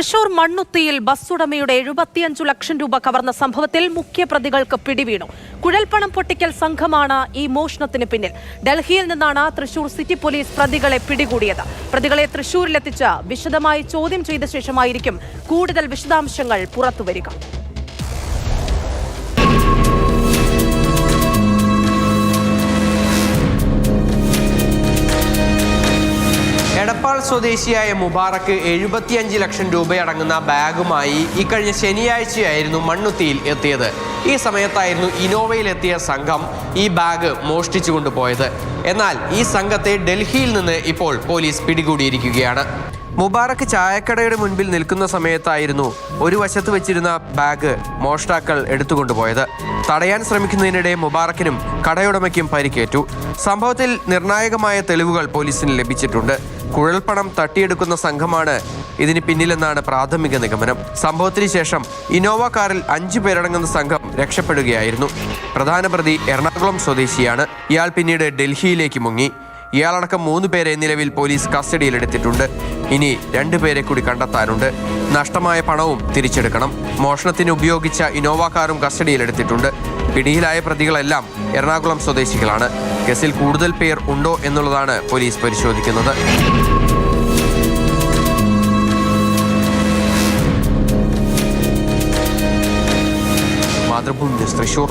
Thrissur മണ്ണുത്തിയിൽ bus ഉടമയുടെ 75 ലക്ഷം രൂപ കവർന്ന സംഭവത്തിൽ മുഖ്യപ്രതികൾക്ക് പിടിവീണു. കുഴൽപ്പണം പൊട്ടിക്കൽ സംഘമാണ് ഈ മോഷണത്തിന് പിന്നിൽ. ഡൽഹിയിൽ നിന്നാണ് തൃശൂർ സിറ്റി പോലീസ് പ്രതികളെ പിടികൂടിയത്. പ്രതികളെ തൃശൂരിലെത്തിച്ച് വിശദമായി ചോദ്യം ചെയ്ത ശേഷമായിരിക്കും കൂടുതൽ വിശദാംശങ്ങൾ പുറത്തുവരിക. എടപ്പാൾ സ്വദേശിയായ മുബാറക്ക് 75 ലക്ഷം രൂപയടങ്ങുന്ന ബാഗുമായി ഇക്കഴിഞ്ഞ ശനിയാഴ്ചയായിരുന്നു മണ്ണുത്തിയിൽ എത്തിയത്. ഈ സമയത്തായിരുന്നു ഇനോവയിലെത്തിയ സംഘം ഈ ബാഗ് മോഷ്ടിച്ചു കൊണ്ടുപോയത്. എന്നാൽ ഈ സംഘത്തെ ഡൽഹിയിൽ നിന്ന് ഇപ്പോൾ പോലീസ് പിടികൂടിയിരിക്കുകയാണ്. മുബാറക്ക് ചായക്കടയുടെ മുൻപിൽ നിൽക്കുന്ന സമയത്തായിരുന്നു ഒരു വശത്ത് വെച്ചിരുന്ന ബാഗ് മോഷ്ടാക്കൾ എടുത്തുകൊണ്ടുപോയത്. തടയാൻ ശ്രമിക്കുന്നതിനിടെ മുബാറക്കിനും കടയുടമയ്ക്കും പരിക്കേറ്റു. സംഭവത്തിൽ നിർണായകമായ തെളിവുകൾ പോലീസിന് ലഭിച്ചിട്ടുണ്ട്. കുഴൽപ്പണം തട്ടിയെടുക്കുന്ന സംഘമാണ് ഇതിന് പിന്നിലെന്നാണ് പ്രാഥമിക നിഗമനം. സംഭവത്തിന് ശേഷം ഇന്നോവ കാറിൽ 5 പേരടങ്ങുന്ന സംഘം രക്ഷപ്പെടുകയായിരുന്നു. പ്രധാന പ്രതി എറണാകുളം സ്വദേശിയാണ്. ഇയാൾ പിന്നീട് ഡൽഹിയിലേക്ക് മുങ്ങി. ഇയാളടക്കം 3 പേരെ നിലവിൽ പോലീസ് കസ്റ്റഡിയിലെടുത്തിട്ടുണ്ട്. ഇനി 2 പേരെ കൂടി കണ്ടെത്താനുണ്ട്. നഷ്ടമായ പണവും തിരിച്ചെടുക്കണം. മോഷണത്തിന് ഉപയോഗിച്ച ഇന്നോവ കാറും കസ്റ്റഡിയിലെടുത്തിട്ടുണ്ട്. പിടിയിലായ പ്രതികളെല്ലാം എറണാകുളം സ്വദേശികളാണ്. കേസിൽ കൂടുതൽ പേർ ഉണ്ടോ എന്നുള്ളതാണ് പോലീസ് പരിശോധിക്കുന്നത്. മാതൃഭൂമി ന്യൂസ്, തൃശൂർ.